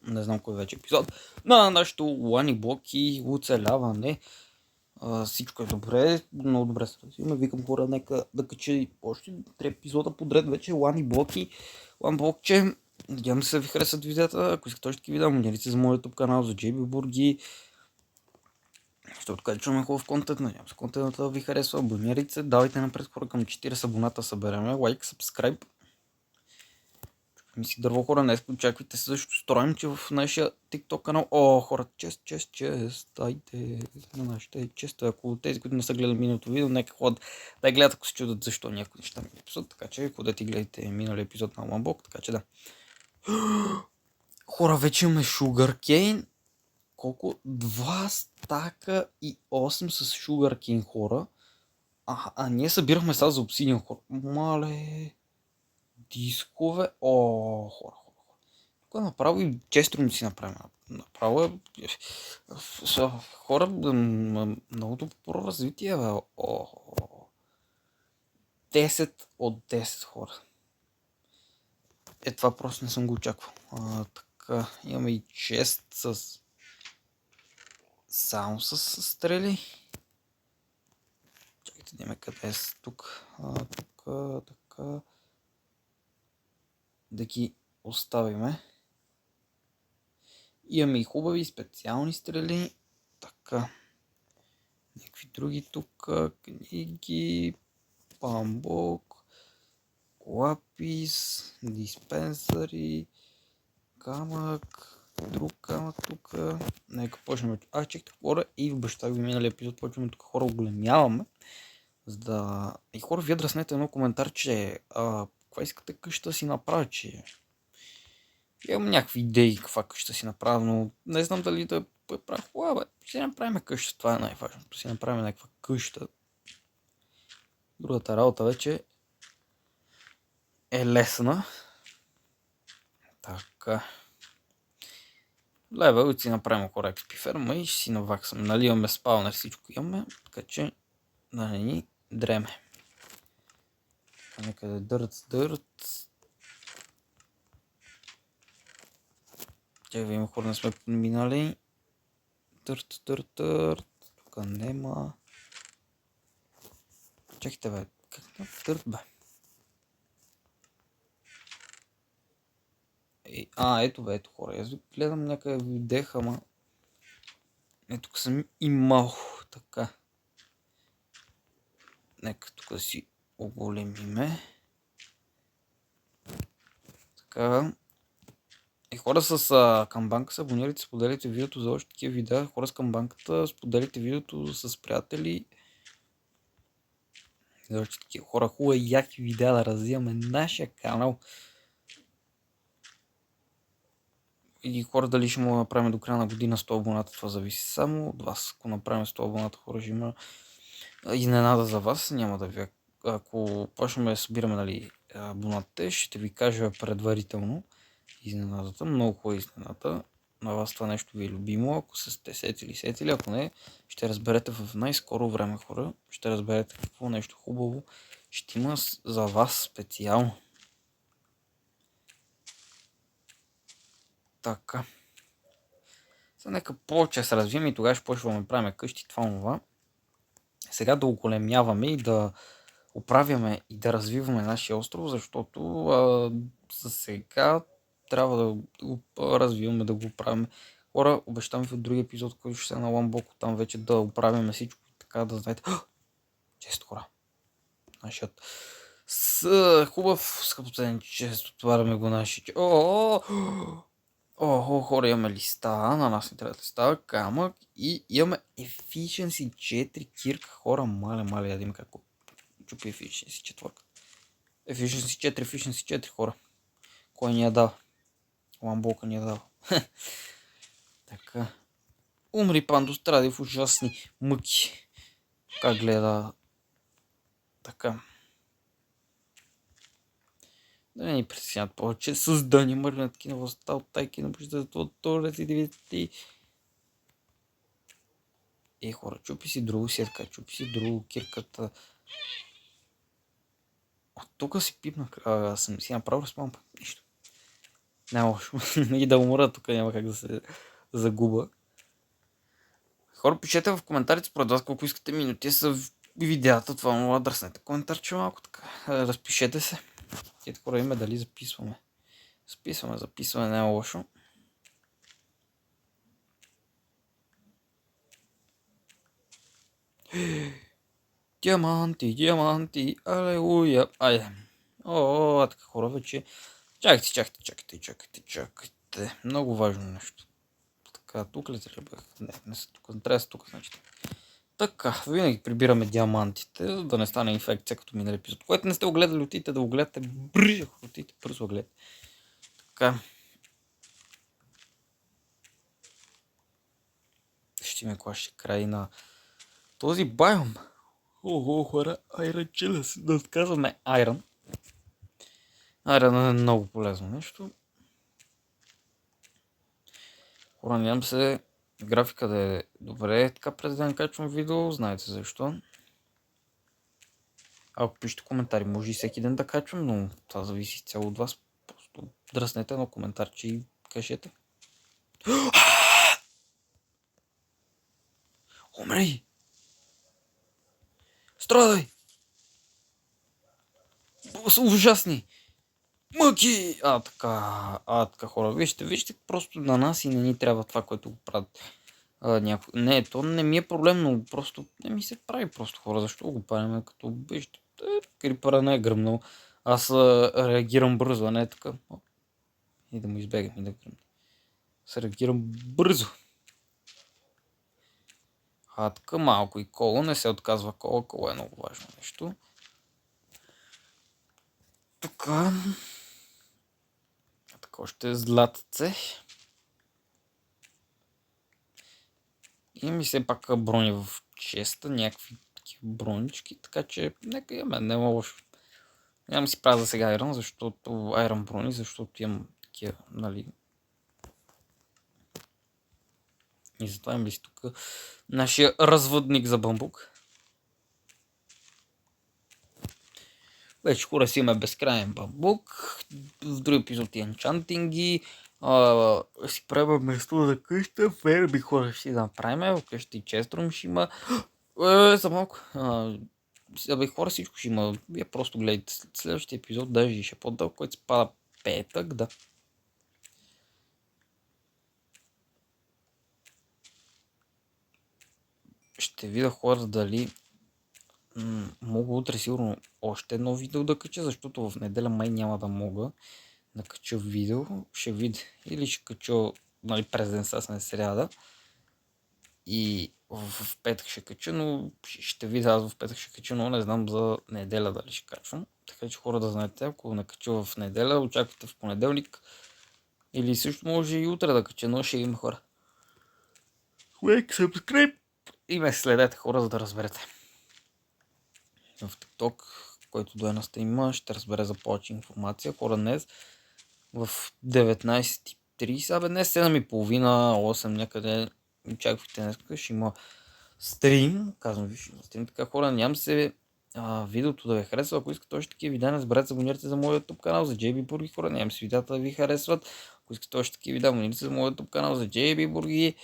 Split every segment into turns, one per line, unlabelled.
не знам кой вече епизод, на нашото Лани Блок и оцеляване. Всичко е добре, много добре се развиваме. Викам хора, нека да кача още 3 епизода подред вече. Лани Блоки, Лан Блокче. Надявам се да ви харесат видеята. Ако искате още такива видеа, абонирайте се за моят YouTube канал за JB Бурги. Защото така чуваме хубав контент, надявам се контентът да ви харесва. Абонирайте се, давайте напред хора, към 40 абоната събереме. Лайк, сабскрайб. Ми си дърво хора, днес очаквайте се, защото строим, че в нашия TikTok канал. Хора, чест, дайте на нашите често. Ако тези, които не са гледали миналото видео, нека ходят да гледат, ако се чудят защо някои неща ми епизод. Така че ходете и гледайте миналия епизод на Ламбок, така че да. Хора, вече имаме Sugarcane. Колко? 2 стака и 8 с Sugarcane хора. Ние събирахме сега за Obsidian хора. Мале. Дискове. Хора. Тук направо и често си направим. Направо е... Хора, много добро развитие, бе. 10 от 10 хора. Това просто не съм го очаквал. Така, имаме и чест с... Само с стрели. Чакайте да имаме къде е тук. Така. Да ги оставиме. Имаме и хубави специални стрели. Така. Някакви други тук. Книги. Памбок. Лапис. Диспенсари. Камък. Друг камък тук. Нека почнем. Чекайте хора и в баща ви минали епизод. Почваме тук хора оголемяваме. За да... И хора, вие дръснете едно коментар, че каква искате къща си направя, че... Имам някакви идеи каква къща си направя, но не знам дали да правя хубава. Ще направим къща, това е най-важното. Ще направим някаква къща. Другата работа вече е лесна. Така. Левел и си направим хора XP ферма и ще си наваксам. Нали имаме спаунер, всичко имаме, така че да не ни дреме. Некъде дърт. Тя видим хора, не сме минали. Дърт. Тук нема. Чакайте бе, как на дърт бе? Ето хора, аз гледам някъде видех, ама... Тук съм имал, така. Нека тук да си оголемиме. Така. Хора с камбанка се абонирайте, споделите видеото за още такива видеа. Хора с камбанката, споделите видеото с приятели. За още такива хора, хубави яки видеа да развиваме нашия канал. И хора, дали ще му направим до края на година 100 абоната, това зависи само от вас. Ако направим 100 абоната, хора, ще има изненада за вас. Няма да ви... Ако почнем да събираме, нали, абонатите, ще ви кажа предварително изненадата. Много хубава изненада. На вас това нещо ви е любимо. Ако сте сетили, ако не, ще разберете в най-скоро време, хора. Ще разберете какво нещо хубаво ще има за вас специално. Така. Сега нека повече се развием и тогава ще почваме да правим къщи, това. Сега да оголемяваме и да оправяме и да развиваме нашия остров, защото за сега трябва да го развиваме, да го правим. Хора, обещам ви от други епизод, който ще се на Ламбоко, там вече да оправяме всичко и така да знаете. Често хора. Нашият хубав скъпоценен чест, отваряме го нашия. Хора, имаме листа, на нас не трябва листа, камък и имаме Efficiency 4 кирка, хора, мале, ядим какво чупи Efficiency 4. Efficiency 4, хора. Кой ни я дал? Ламбока ни я дал. Така. Умри Пандо, стради в ужасни мъки. Как гледа. Така. Да не ни притеснят повече. Създани мърнатки на властта от тайки на божеството от Торец и 9. Хора, чупи си друго сетка, чупи си друго кирката. Тук си пипнах, съм си направил респаун, нищо. Няма лошо. И да умра, тук няма как да се загуба. Хора, пишете в коментарите според вас колко искате минути са видеята. Това мога да дръснете коментарче малко така. Разпишете се. Ето хора има дали записваме. Записваме, не е лошо. Диаманти, алелуя. Айде. О, така хора вече. Чакайте. Много важно нещо. Така, тук ли трябва? Не са тук. Не трябва да са тук, значи. Така, винаги прибираме диамантите, за да не стане инфекция като минали епизод. Което не сте го гледали, отидете да го гледате бързо го гледате. Така. Ще има клащи край на този байом. Ого, хора, Iron Chillers. Да отказваме Iron. Iron е много полезно нещо. Хора, нямам се графика да е добре така през ден качвам видео. Знаете защо. Ако пишете коментари, може и всеки ден да качвам, но това зависи цяло от вас. Просто дръснете едно коментарче и кажете. Умри! Страдай! Са ужасни! Мъки! Така хора, вижте, просто на нас и не ни трябва това, което го правят. Не, то не ми е проблем, но просто не ми се прави просто хора. Защо го правим, като вижте, крипъра не е гръмнал. Аз реагирам бързо, а не е така. И да му избегам и да гръмна. Се реагирам бързо. Така малко и кола, не се отказва кола е много важно нещо. Така още златце. Имам и все пак брони в честа, някакви такива бронички, така че нека имаме, няма лошо. Нямам си правя за сега Iron брони, защото имам такива, нали. И затова имам ли си тук нашия развъдник за бамбук. Вече хора си имаме безкрайен бамбук. В други епизод и енчантинги. Си правим место за къща. Ферби хора ще си да направим. Вкъща и честром ще има. За малко. Хора всичко ще има. Вие просто гледайте следващия епизод. Даже и ще е по-дълг, който се пада петък. Да. Ще видя хора дали мога утре сигурно още едно видео да кача, защото в неделя май няма да мога да кача видео. Ще видя. Или ще кача, нали, през ден с не сряда. И в петък ще кача, но ще видя, аз в петък ще кача, но не знам за неделя дали ще качвам. Така че хора да знаете, ако не кача в неделя, очаквате в понеделник. Или също може и утре да кача, но ще има хора. Like, subscribe и ме следете хора, за да разберете. В TikTok, който до една стрима, ще разбере за повече информация. Хора днес в 19:30, днес 7:30, 8 някъде, очаквайте днес, ще има стрим, казвам ви, ще има стрим, така хора, нямам се видеото да ви харесва, ако искате още такива видеа, не забравяйте да абонирате за моят YouTube канал за JB Burgi, хора, нямам се видеята да ви харесват, ако искате още такива видеа, абонирайте за моят YouTube канал за JB Burgi.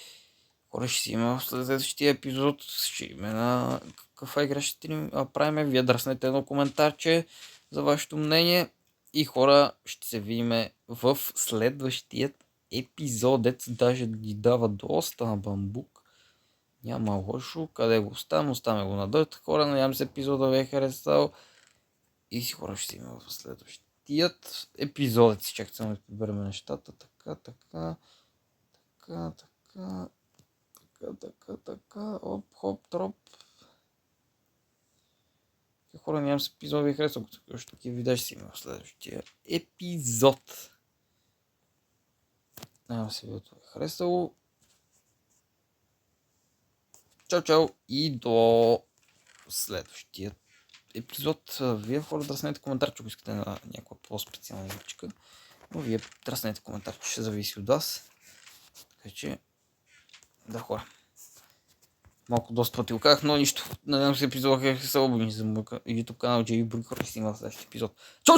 Хора, ще си има в следващия епизод, ще има на каква игра ще правим. Вие дръснете едно коментарче за вашето мнение. И хора, ще се видим в следващия епизодец. Даже ги дава доста на бамбук. Няма лошо. Къде го оставям? Оставяме го на дърт. Хора, надявам се епизода ви е харесал. И си хора, ще се видим в следващият епизодец. Чакайте само да приберем нещата. Така. Оп, хоп, троп. Хора, нямам се епизод ви харесва, ако още такива видеа ще си има в следващия епизод. Нямам се видеото ви харесало. Чао и до следващия епизод. Вие хора дръснете коментар, че искате на някаква по-специална игричка. Но вие дръснете коментар, че ще зависи от вас. Така че, да хора. Малко доста пъти го казах, но нищо. Надявам се епизод, се абонирайте за моя YouTube канал JB Burgi, хора, ще си има следващия епизод. Чао!